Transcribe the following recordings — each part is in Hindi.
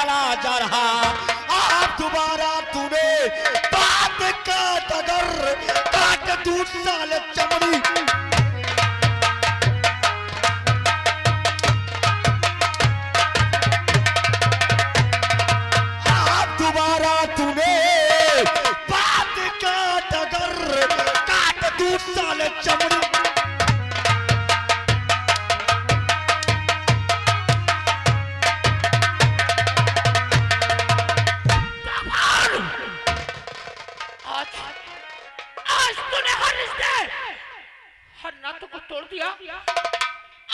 चला जा रहा। आप दोबारा तूने बात काट अगर काट दूध साले चमड़ी। आप दोबारा तूने बात काट अगर काट दूध साले चमड़ी। हर नातों को तोड़ दिया।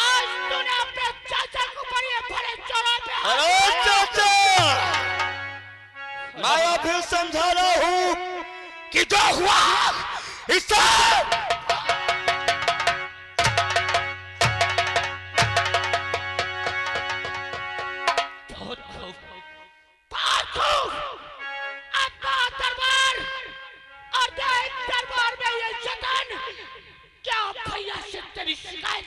आज तूने अपने चाचा को बड़े बड़े चौराहे पे। अरे चाचा, मैं अभी समझा रहा हूँ कि जो हुआ इससे दरबार और दरबार में ये शैतान क्या भैया से तेरी शिकायत।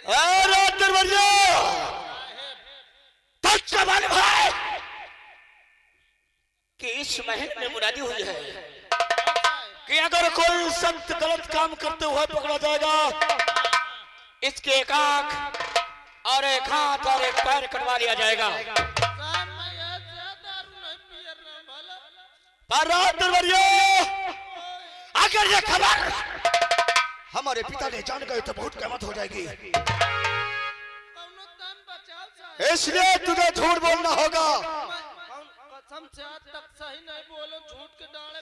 अरे दरबारिया तक मालूम है कि इस महल में मुनादी हुई है कि अगर कोई संत गलत काम करते हुए पकड़ा जाएगा, इसके एक आंख और एक हाथ और एक पैर कटवा लिया जाएगा। अगर ये खबर हमारे पिता ने जान गए तो बहुत कीमत हो जाएगी, इसलिए तुझे झूठ बोलना होगा। कसम से आज तक सही नहीं बोलो, झूठ के डाले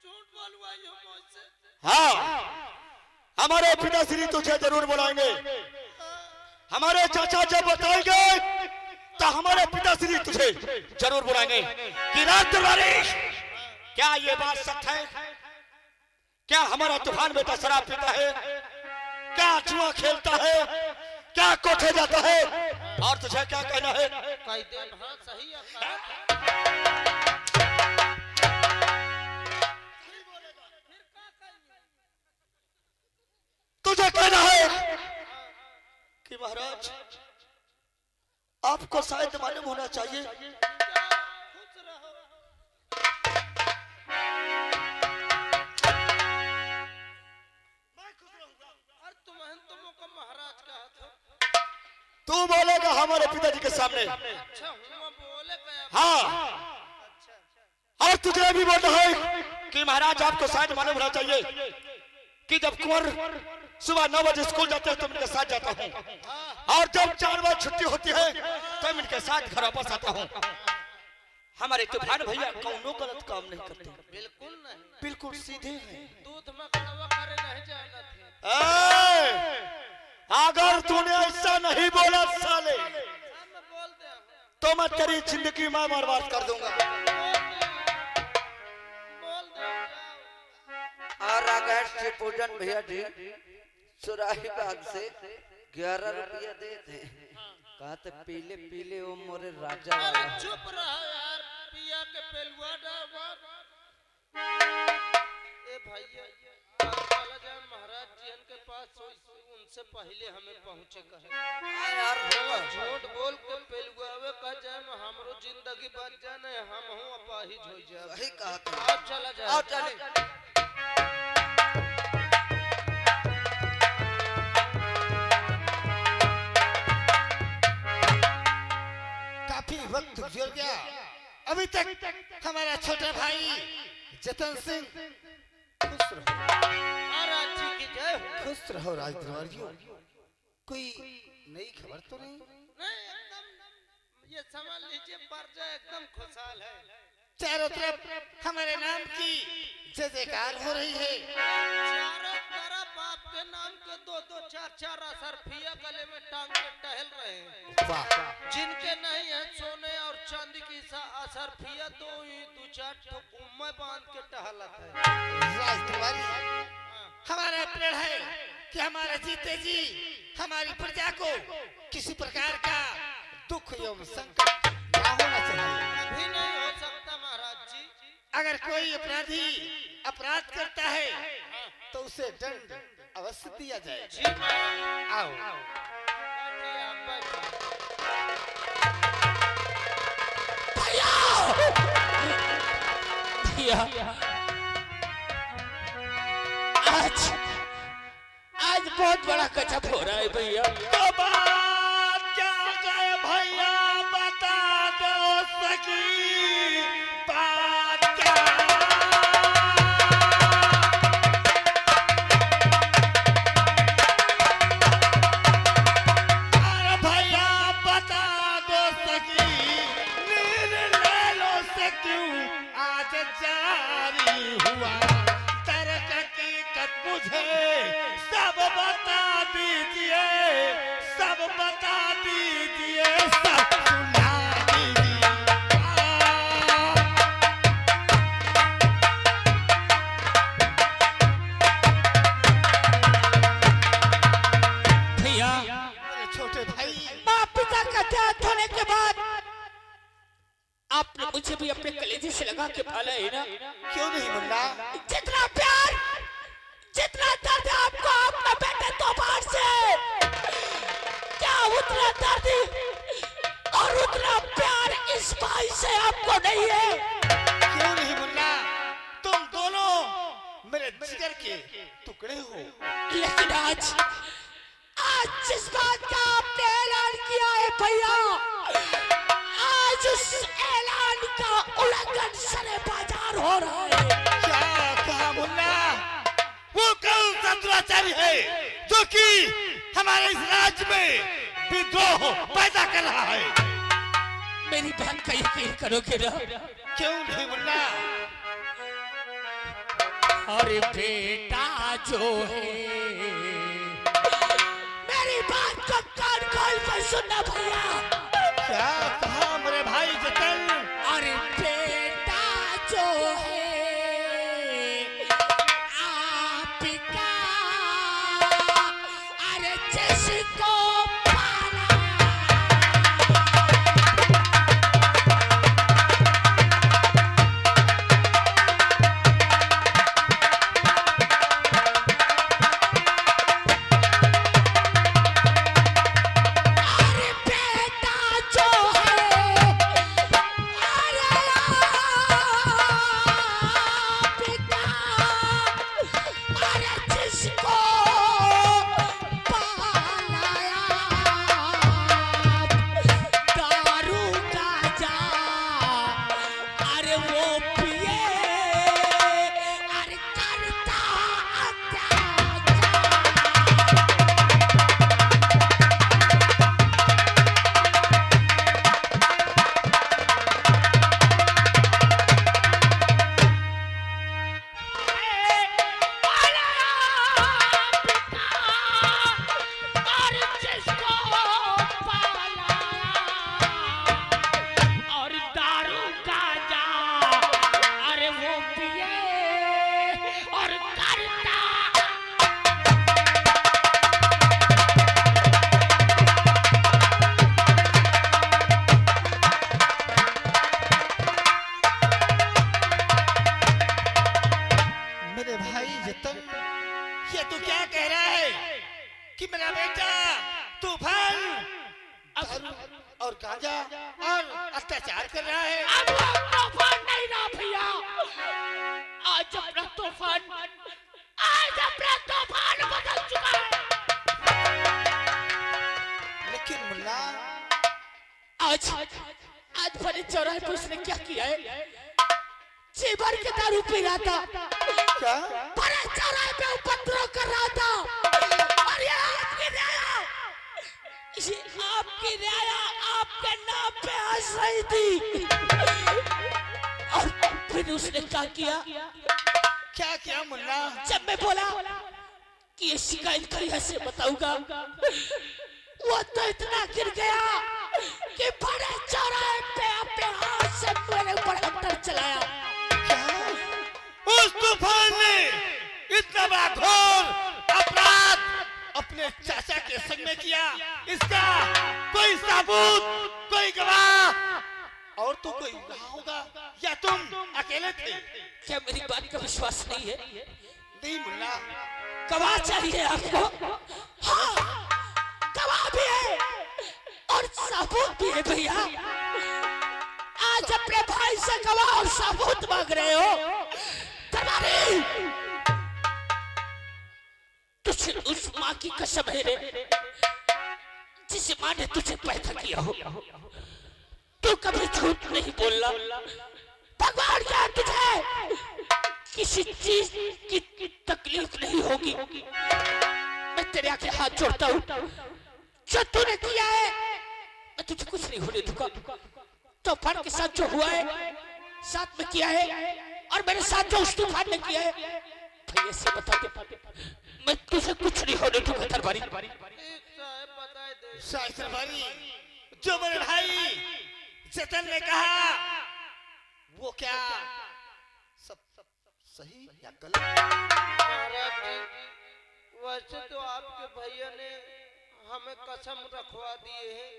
झूठ बोलवा मुझसे। हाँ, हमारे पिताश्री तुझे जरूर बुलाएंगे। हमारे चाचा जब बताएंगे तो हमारे पिताश्री तुझे जरूर बुलाएंगे कि रात दरबारी, क्या ये बात सच है? क्या हमारा तूफान बेटा शराब पीता है? क्या जुआ खेलता है? क्या कोठे जाता है? और तुझे क्या कहना है? हाँ सही है। तुझे कहना है कि महाराज आपको शायद मालूम होना चाहिए महाराज कहा था। तू बोलेगा हमारे पिताजी के सामने। अच्छा बोले हाँ, और तुझे भी बोलना है कि महाराज आपको शायद मालूम होना चाहिए कि जब कुंवर सुबह 9 बजे स्कूल जाते हैं तो इनके साथ जाता हूँ, और जब 4 बजे छुट्टी होती है तो इनके साथ घर वापस आता हूँ। हमारे तूफान भैया कौनो गलत काम नहीं करते, बिल्कुल नहीं, बिल्कुल सीधे हैं। दूध में कड़वा करे नहीं जाना थे। अगर तूने ऐसा नहीं बोला साले तो मैं तेरी जिंदगी में बर्बाद कर दूंगा। और अगस्त से पूजन भैया जी सुराही बाग से 11 रुपया दे थे। कहा थे पीले पीले ओ मोरे राजा वाला। चुप रहा यार, पिया के पेलुआ डाल। ए भैया चला जाए महाराज जी के पास, उनसे पहले हमें पहुंचे कहे यार झूठ बोल के पेलुआवे कह जाए हमरो जिंदगी बच जाए, हम हूं अपाहिज हो जाए। सही कहा तुम। आओ चला जाए, आओ चले। काफी वक्त गुजर गया, अभी तक हमारा छोटा भाई जतन सिंह खुश रहो। महाराज जी की जय हो। खुश रहो राजदरबारियों। कोई नई खबर तो नहीं? नहीं एकदम ये समझ लीजिए पर्जा एकदम खुशहाल है। चारों तरफ हमारे नाम की जय जयकार हो रही है। चारों तरफ आपके नाम के 2-2 4-4 असरफिया गले में टांग के टहल रहे हैं। वाह, जिनके नहीं है सोने और चांदी की असरफिया 2-4 ठुकुम्मे बांध के टहलत है। राजदरबारी हमारा प्रण है कि हमारे जीते जी हमारी प्रजा को किसी प्रकार का दुख एवं संकट ना होना चाहिए। अभी नहीं हो सकता महाराज जी। अगर कोई अपराधी अपराध करता है तो उसे दंड अवश्य दिया जाए। जी मैं आओ बैठिए, आप बैठिए। भैया आज आज बहुत बड़ा गजब हो रहा है भैया। तो बात क्या कहे भैया, बता दो सकी बात क्या। अरे भैया बता दो सकी, नील लैलो से क्यों आज जारी हुआ, तर्क हकीकत मुझे सब बता दीजिए, सब बता दीजिए, सब सुना दीजिए। भैया मेरे छोटे भाई, माँ पिता का त्याग होने के बाद आपने मुझे भी अपने कलेजे से लगा के पाला है ना। क्यों नहीं मुन्ना? जितना प्यार जितना दर्द आपको अपना बेटे तूफान से, क्या उतना दर्द और उतना प्यार इस भाई से आपको नहीं है? क्यों नहीं मुन्ना? तुम दोनों मेरे जिगर के टुकड़े हो। लेकिन आज आज जिस बात का आपने ऐलान किया है भैया, आज उस ऐलान का उल्लंघन सरे बाजार हो रहा है। क्या कहा मुन्ना? वो कौन सा दुराचारी है जो कि हमारे इस राज्य में विद्रोह पैदा कर रहा है? मेरी बात का यकीन करोगे ना? क्यों नहीं मुन्ना? अरे बेटा जो है, मेरी बात को कान खोल कर सुनना भैया। क्या कहा मेरे भाई जतन? अरे बेटा जो है आपका, अरे जिसको पाला, अरे बेटा जो है, अरे आपका, अरे जिसको पालाया, दारू गांजा, अरे वो पिए, अरे करता अत्याचार। और जिसको पाला, और दारू गांजा, अरे वो पिए और करता। मेरे भाई जतन, ये तू क्या कह रहा है कि मेरा बेटा तूफान दारू और गांजा और अत्याचार कर रहा है? अब वो तूफान नहीं रहा भैया, आज अपना तूफान बदल चुका है। लेकिन मुन्ना, आज बड़े चौराहे पर उसने क्या किया है? जी भर के दारू पी रहा था, क्या? बड़े चौराहे पे उपद्रव कर रहा था, और ये आपकी रियाया आपके नाम पे हंस रही थी। और फिर उसने क्या किया? क्या किया मुन्ना? जब मैं बोला कि ये शिकायत कहीं से बताऊंगा, वो तो इतना गिर गया कि बड़े चौराहे पे अपने हाथ से मेरे ऊपर हत्थर चलाया। उस तूफान ने इतना बड़ा घोर अपराध अपने चाचा के संग में किया। इसका कोई सबूत, कोई गवाह और तो कोई रहा होगा या तुम अकेले थे? क्या मेरी बात का विश्वास नहीं है? नहीं मुन्ना, गवाह चाहिए आपको? हाँ, गवाह भी है और सबूत भी है भैया। आज अपने भाई से गवाह और सबूत मांग रहे हो? तुम्हारी तुझे उस माँ की कसम है रे, जिस माँ ने तुझे पैदा किया हो। तू कभी झूठ नहीं बोलना। भगवान क्या तुझे किसी चीज की तकलीफ नहीं होगी। मैं तेरे आगे हाथ जोड़ता हूँ। जो तूने किया है मैं तुझे कुछ नहीं होने दूंगा। तूफान के साथ जो हुआ है साथ में किया है, और मेरे साथ जो उस तूफान ने किया है, भैया से बता दे, मैं तुझे कुछ नहीं होने दूंगा दरबारी। साहब दरबारी, जो मेरे भाई जतन ने कहा वो क्या सब सही या गलत? महाराज जी, वैसे तो आपके भैया ने हमें कसम रखवा दिए हैं,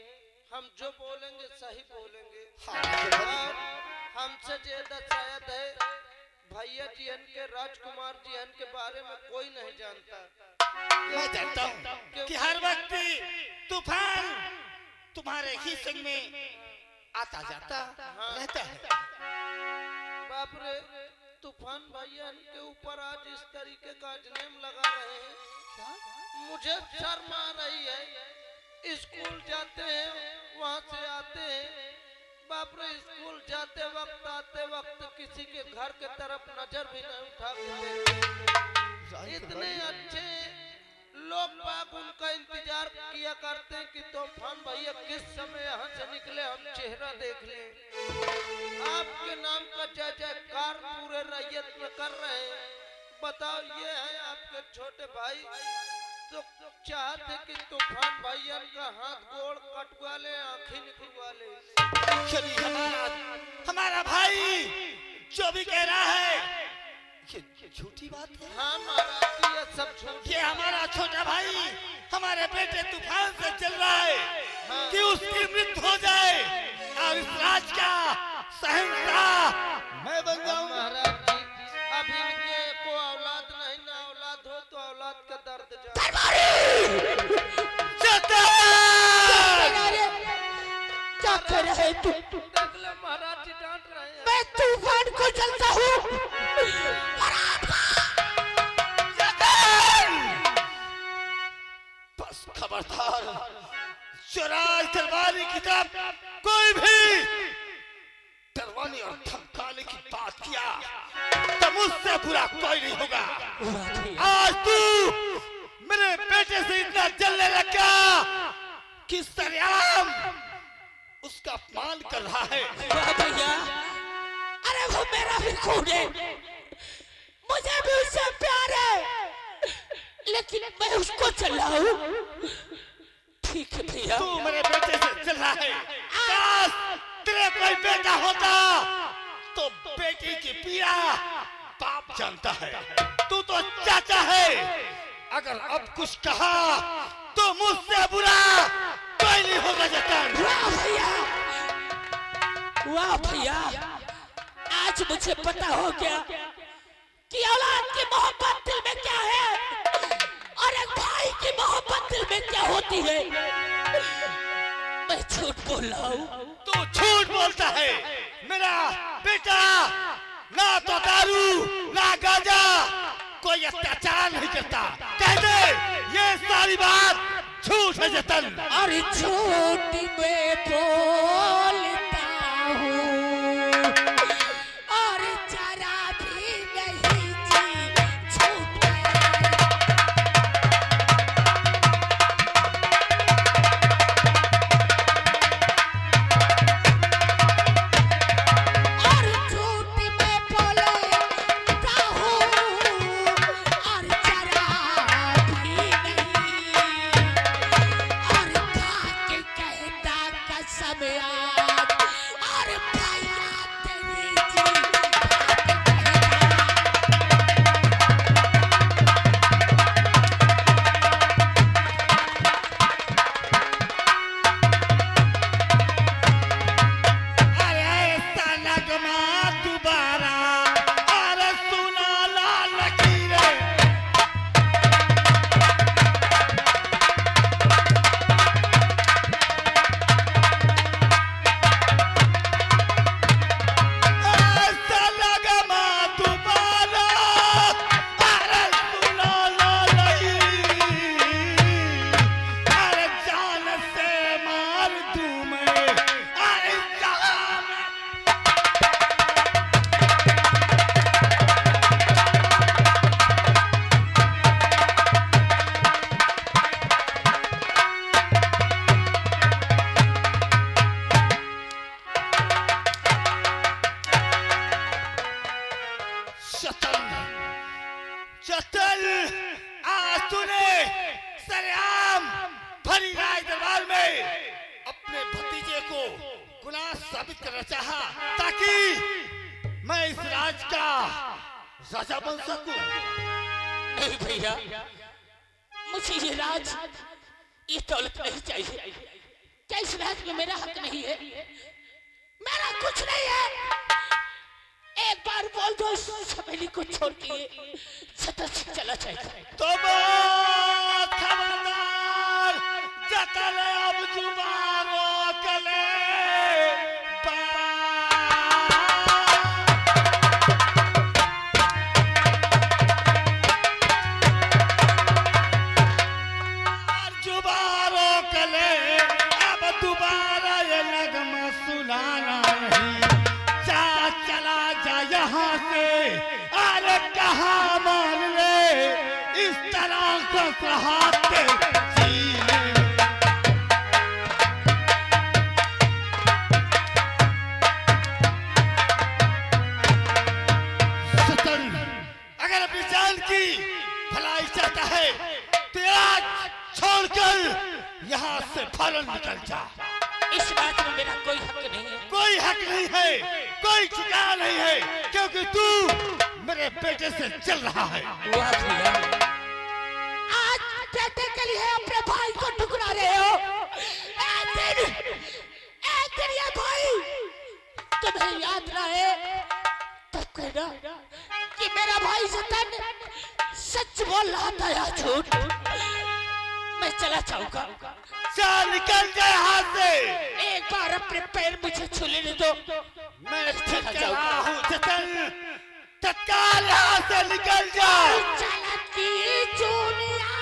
हम जो बोलेंगे सही बोलेंगे। और हमसे ज्यादा शायद है भैया जी के राजकुमार जी के बारे में कोई नहीं जानता। मैं जानता हूँ कि हर वक्त तूफान तुम्हारे ही संग में आता जाता रहता है। बाप रे, तूफान भैया के ऊपर आज इस तरीके का अजनेम लगा रहे हैं, मुझे शर्म आ रही है। स्कूल जाते हैं, वहाँ से आते हैं, बाप रे, स्कूल जाते वक्त आते वक्त किसी के घर के तरफ नजर भी नहीं उठाते। इतने अच्छे लोग बाग उनका इंतजार किया करते हैं कि तूफान भैया किस समय यहाँ से निकले, हम चेहरा देख लें। आपके नाम का जय जयकार पूरे रैयत में कर रहे हैं। बताओ, ये है आपके छोटे भाई तो चाहते कि तूफान भैया का हाथ गोड़ कटवा ले, आंखें निकलवा ले। चलिए, हमारा भाई जो भी कह रहा है ये झूठी बात है। हाँ महाराज जी, ये सब झूठ। ये हमारा छोटा भाई हमारे बेटे तूफान से चल रहा है कि उसकी मृत्यु हो जाए और इस राज का शहंशाह मैं बन जाऊं। महाराज जी, अभी इनके को औलाद नहीं, ना औलाद हो तो औलाद का दर्द जान। क्या कर रहे तू? देख ले महाराज जी डांट रहे हैं। मैं तूफान को चलता हूँ। बस खबरदार, चुराई तलवारी की तरफ कोई भी डरवाने और धमकाने की बात किया तो मुझसे बुरा कोई नहीं होगा। आज तू मेरे बेटे से इतना जलने लगा कि सरेआम उसका अपमान कर रहा है। वाह भैया, अरे वो मेरा भी खून है, मुझे भी उससे प्यार है, लेकिन मैं उसको चलाऊं? ठीक है भैया। तू मेरे बेटे से चल रहा है, काश तेरे कोई बेटा होता तो बेटी की पीड़ा बाप जानता है, तू तो चाचा है। अगर अब कुछ कहा तो मुझसे बुरा कोई नहीं होगा जतन। वाह भैया, वाह भैया, आज मुझे पता हो गया कि औलाद की मोहब्बत दिल में क्या है और एक भाई की मोहब्बत दिल में क्या होती है। मैं झूठ बोल रहा हूँ? तू झूठ बोलता है। मेरा बेटा ना तो दारू ना गांजा कोई अत्याचार नहीं करता। कह दे ये सारी बात झूठ है जतन। और झूठ में बोलता हूँ और जरा भी नहीं जी झूठ में। और झूठ में बोलता हूँ और जरा भी नहीं, और खा के कहता कसम लगमा दोबारा अरे सुना लाल लकीरें ऐसा लगमा दोबारा अरे सुना लाल अरे जान से मार दूं मैं अरे जान शतल शतल आज तूने सरेआम भरी राय दरबार में अपने भतीजे को गुनाह साबित करना चाहा ताकि मैं इस राज का राजा बन सकूं। नहीं भैया, मुझे ये राज, ये दौलत नहीं चाहिए। क्या इस राज में मेरा हक नहीं है? मेरा कुछ नहीं है। एक बार बोल दो इस समेली को छोड़ के सतत से चला जाएगा। तो खबरदार जतन अब जुबानों कले जुबानों कले अब दोबारा ये लगमा सुनाना नहीं। जा चला जा यहाँ से अरे कहाँ मान ले इस तरह को सहाते जीने। सतन अगर अपनी जान की भलाई चाहता है तो आज छोड़कर यहाँ से फौरन निकल जा। इस बात में मेरा कोई हक नहीं है। कोई हक नहीं है, कोई ठिकाना नहीं है, क्योंकि तू मेरे बेटे से चल रहा है। वाह भैया, आज बेटे के लिए अपने भाई को ठुकरा रहे हो। एक दिन ये भाई तुम्हें याद रहे तब कहना कि मेरा भाई सतन सच बोल रहा था या झूठ। मैं चला जाऊंगा। चल निकल जा यहाँ से। एक बार अपने पैर मुझे छू लेने दो। मैं चला रहा हूँ जतन, तत्काल यहाँ से निकल जा। चलती चूड़ियां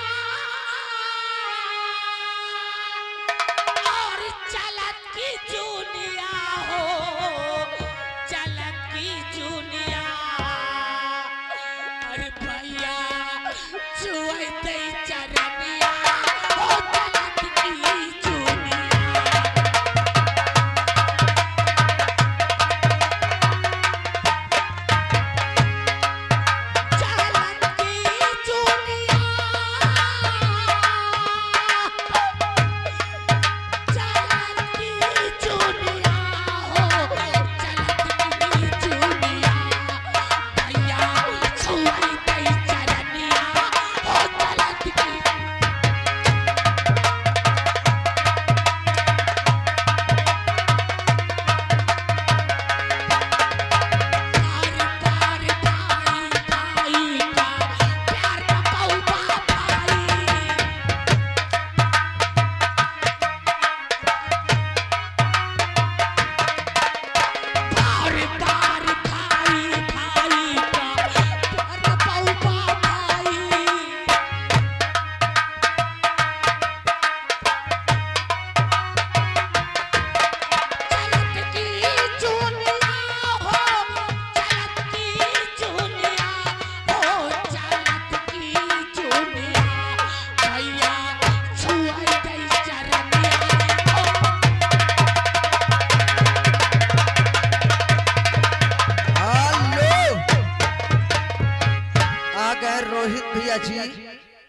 और चलत की चूड़ियां हो, चलत की चूड़ियां। अरे भैया छुए दे चरनिया हो, चलत की चूड़ियां। जी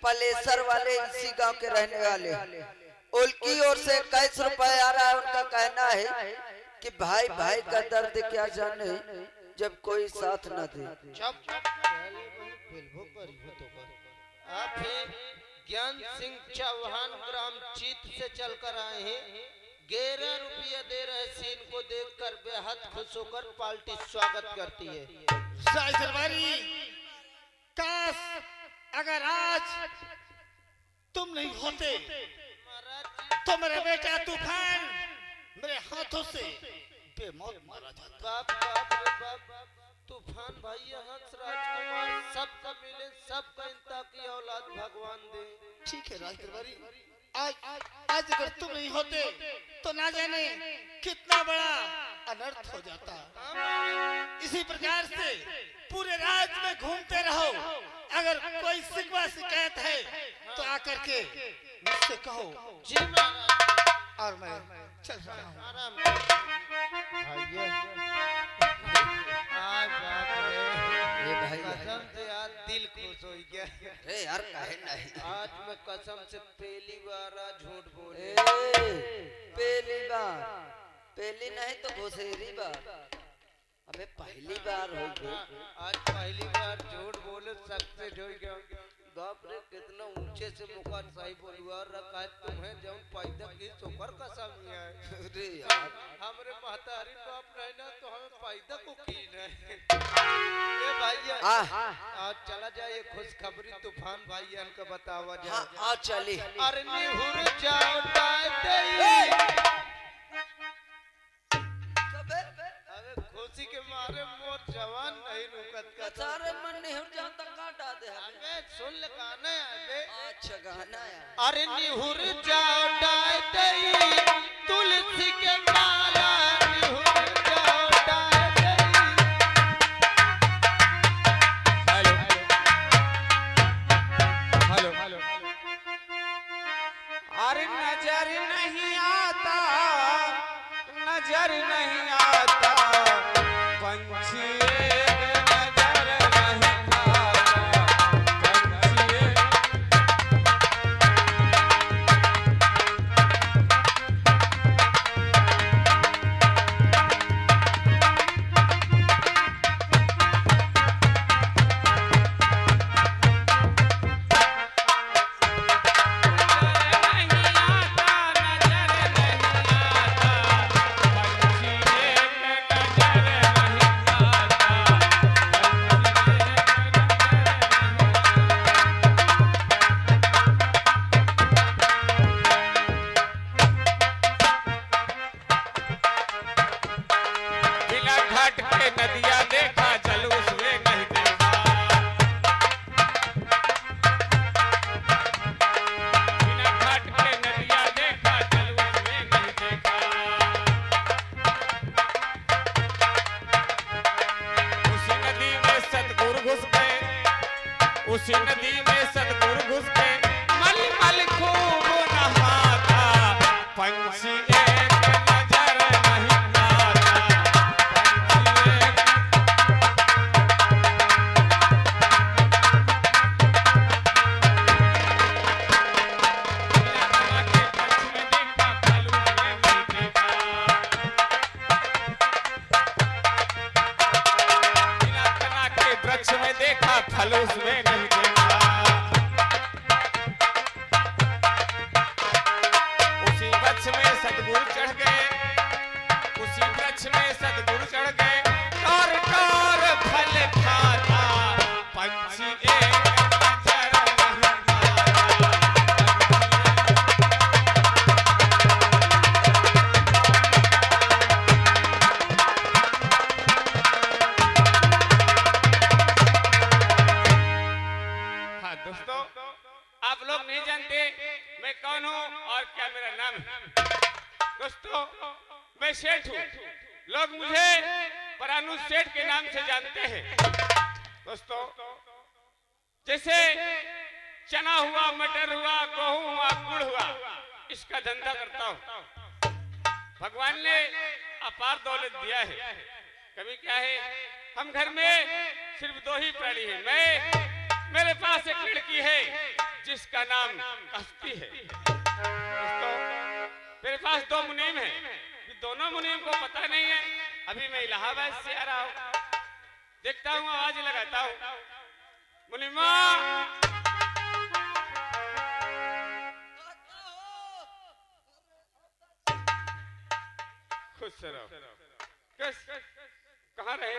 पलेसर वाले इसी गांव के रहने वाले, उनकी ओर से 21 रुपए आ रहा है। उनका कहना है कि भाई भाई का दर्द क्या जाने जब कोई साथ न दे। आप हैं ज्ञान सिंह चौहान, ग्राम चीत से चलकर आए हैं। 11 रुपया दे रहे सीन को देखकर बेहद खुश होकर पार्टी स्वागत करती है। राज दरबारी, काश अगर आज तुम नहीं होते तो मेरा बेटा तूफान मेरे हाथों से बेमौत मारा जाता। बाप बाप रे बाप, तूफान भाई हंस राजकुमार सबका मिले, सबका इंता की औलाद भगवान दे। ठीक है राज दरबारी, आज अगर तुम नहीं होते तो ना जाने कितना बड़ा अनर्थ हो जाता। इसी प्रकार से पूरे राज्य में घूमते रहो, अगर कोई शिकवा शिकायत है तो आकर के मुझसे कहो। जी महाराज। और मैं चल रहा हूँ। आराम भाई कसम से आज दिल खुश हो गया। अरे यार काहे नहीं, आज मैं कसम से पहली बार झूठ बोले। पहली नहीं तो घुसेरी बार, अबे पहली बार हो गई। आज पहली बार झूठ बोले सकते हो गया। बाप रे कितना ऊंचे से मुका सही बोलवा रखा है तुम्हें, जब पैदा की सोकर कसम है। अरे यार हमरे महतारी बाप रहना तो हमें पैदा को कीन है। ए भैया आज चला जाए खुशखबरी तूफान भाईयान का बतावा जाए। हाँ चली। अरे निहुर जाओ डाटे, अबे खुशी के मारे मोर जवान नहीं रुकत का। सारे मन नहीं उठ जाता काटा दे हमें। अबे सुन ले गाना है अबे। अच्छा गाना है। अरे निहुर जाओ डाटे तुलसी के माला, निहुर जाओ डाटे। Hello hello. अरे नजर नहीं आता, नजर नहीं आता, पंछी एक नजर नहीं आता, पंछी एक। बिना घाट के नदिया देखा जलूस में नहीं देखा, बिना घाट के नदिया देखा जलूस में नहीं देखा। उसी नदी में सतगुरु घुस गए, उसी नदी में सतगुरु घुस गए, मल मल खूब नहाता, पंछी एक नजर नहीं आता, पंछी एक। वृक्ष में देखा फल उसमें नहीं देखा, उसी वृक्ष में सतगुरु चढ़ गए, उसी वृक्ष में सतगुरु चढ़ गए, कार कार फल खाता, पंछी एक नजर नहीं आता। हाँ दोस्तों, आप लोग नहीं जानते मैं कौन हूँ और क्या मेरा नाम है। दोस्तों मैं सेठ हूँ, लोग मुझे परानुज सेठ के नाम से जानते हैं। दोस्तों जैसे चना हुआ, मटर हुआ, गेहूं हुआ, गुड़ हुआ, इसका धंधा करता हूँ। भगवान ने अपार दौलत दिया है। कभी क्या है, हम घर में सिर्फ 2 ही प्राणी है। मेरे पास एक लड़की है जिसका नाम कश्ती है। दोस्तों मेरे पास 2 मुनीम हैं, दोनों मुनीम को पता नहीं है। अभी मैं इलाहाबाद से आ रहा हूँ, देखता हूँ, आवाज लगाता हूँ, मुनीमा रहो। किस कहाँ रहे?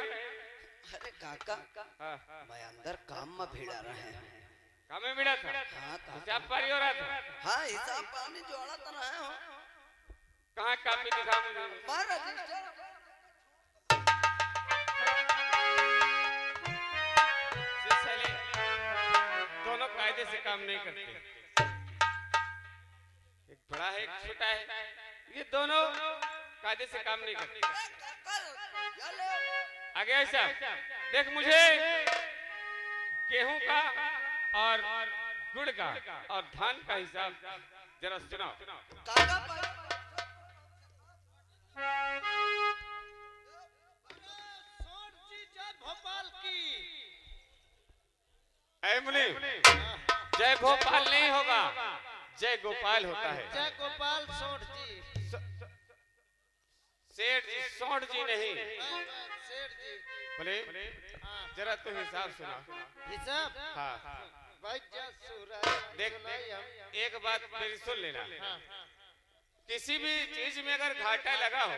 अरे काका हाँ, मैं अंदर काम में भिड़ा रहे हैं। काम में मिला था। हाँ काका, हिसाब पारी हो रहा था। हाँ हिसाब पानी जोड़ा तो रहे हो। कहाँ काम में दिखा मुझे। मार रजिस्टर। ये साले दोनों कायदे से काम नहीं करते। एक बड़ा है एक छोटा है, ये दोनों कायदे से काम नहीं करते। आगे ऐसा देख, मुझे गेहूं का और गुड़ का और धान का हिसाब जरा सुनाओ। काका सोन जी जय भोपाल की। ऐ मुनीम, जय भोपाल नहीं होगा, जय गोपाल होता है। जय गोपाल सोन जी। सेठ जी, सोठ जी नहीं। सेठ जी। बोले जरा तू हिसाब सुना। हिसाब हाँ भाई जा सूरज देख, एक बात मेरी सुन लेना। किसी भी चीज में अगर घाटा लगा हो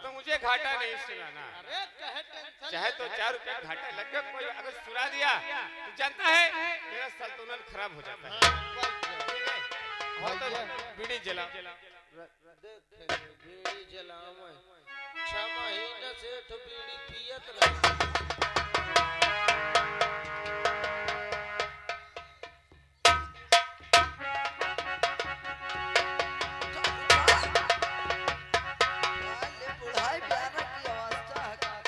तो मुझे घाटा नहीं सुनाना। अरे कहे टेंशन चाहे तो 4 रुपया घाटा लग गया, कोई अगर सुना दिया तो जानता है मेरा संतुलन खराब हो जाता है। और तो बीड़ी जला। देख बीड़ी जलावे 6 महीने से तो बीड़ी पियत रहा। ले बुढ़ाई प्यारा की अवस्था है काका।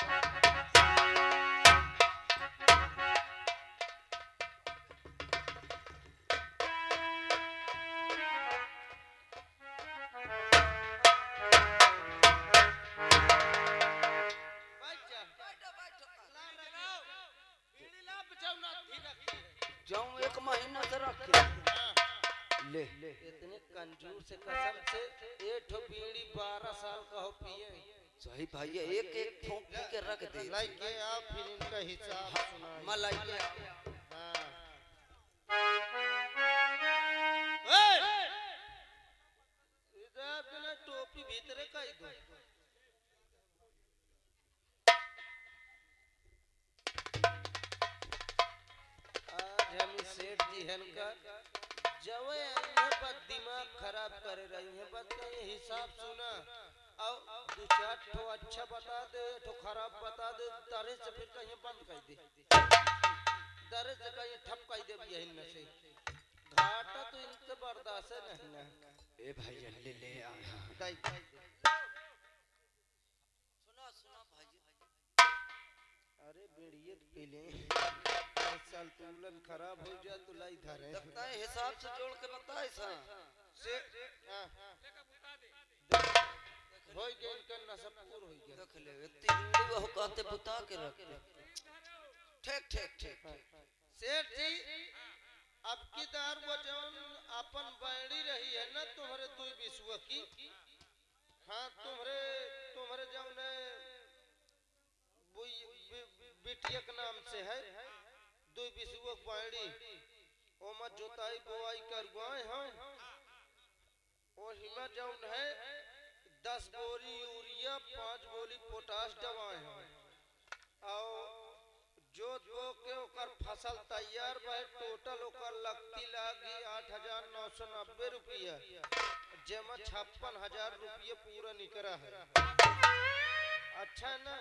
जाऊं 1 महीना से रखे ले इतने कंजूस से कसम से एक ठो बीड़ी 12 साल का हो पिए। सही भाई एक एक फूंक पी के रख दे। लाइक के आप फिर इनका हिसाब सुनाइए। मलाई के हाँ। इधर बिना टोपी भीतरे का ही दो। आज हम सेठ जी हनका जवे ये बद दिमाग खराब करे रही है, बस का ये हिसाब सुना और 2-4 ठो अच्छा बता दे, ठो खराब बता दे, तारे से फिर कहीं बंद कर दे, तारे से कहीं ठप कर दे यही न से। घाटा तो इनसे बर्दाश्त नहीं ना। ए भाई ले ले आ। दाई सुना सुना भाई। अरे बेड़िए पी ले, साल तुलन खराब हो जा तो लाई धरे। लगता है हिसाब से जोड़ के बता ऐसा से हां होई गए इनका नशा पूर हो गया। देख ले इतनी बीड़ी वो कहते बुता के रख दे। ठीक ठीक ठीक। सेठ जी अब की दार वो जौन अपन बैड़ी रही है ना तुम्हारे 2 विश्व की। हाँ तुम्हारे जौन बिटिया के नाम से है 2 विश्व बैड़ी ओमा जोताई बोआई करवाए हैं। और हिमा जौन है 10 बोरी यूरिया 5 बोरी पोटाश दवाए हैं। और जो दो के ओकर फसल तैयार भए टोटल ओकर लगती लागी 8,990 रुपया, जेमा 56,000 रुपया पूरा निकला है। अच्छा है ना?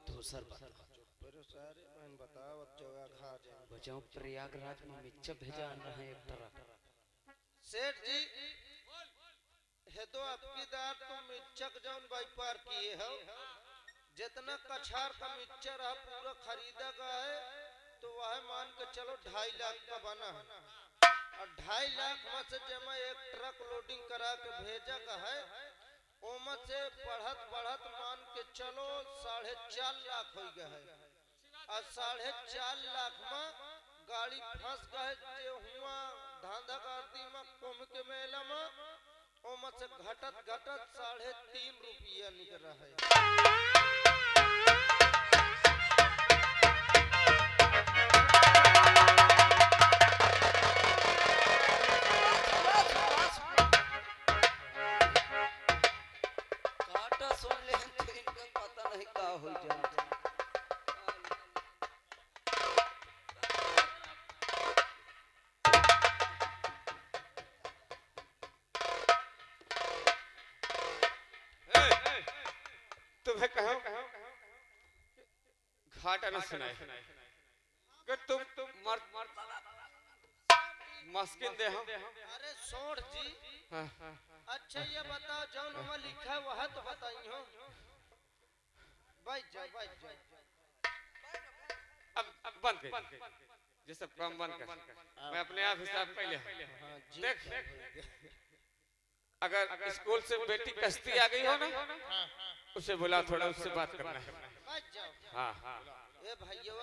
दूसर बात pero सारे बहन बताओ जगह खा जाए। बचाओ प्रयागराज में मिर्चा भेजा रहे एक तरह। सेठ जी है तो आपकी दार तुम मिर्चक जौन व्यापार किए हो, जितना कछार का मिक्सचर है पूरा खरीदा गया है तो वह मान के चलो 2.5 लाख का बना है। और 2.5 लाख में से जमा 1 ट्रक लोडिंग करा के भेजा का है, ओमा से बढ़त मान के चलो 4.5 लाख हो गया है। और 4.5 लाख में गाड़ी फंस गए जो हुआ धांधा करती में कुंभ के मेला में, ओमा से घटत 3.5 रुपया निकल रहा है। तुम्हें कहो घाटा न सुनाए कि तुम मस्किन दे हो। अरे सोठ जी, हाँ। अच्छा ये बताओ जौन वहाँ लिखा है वह तो बताई हो। बैठ जाओ। अब बंद कर, ये सब काम बंद कर। मैं अपने आप हिसाब पहले देख, अगर स्कूल से बेटी कश्ती आ गई हो ना, उसे बुला, थोड़ा उससे बात करना है। बैठ जाओ। हाँ। ए भैया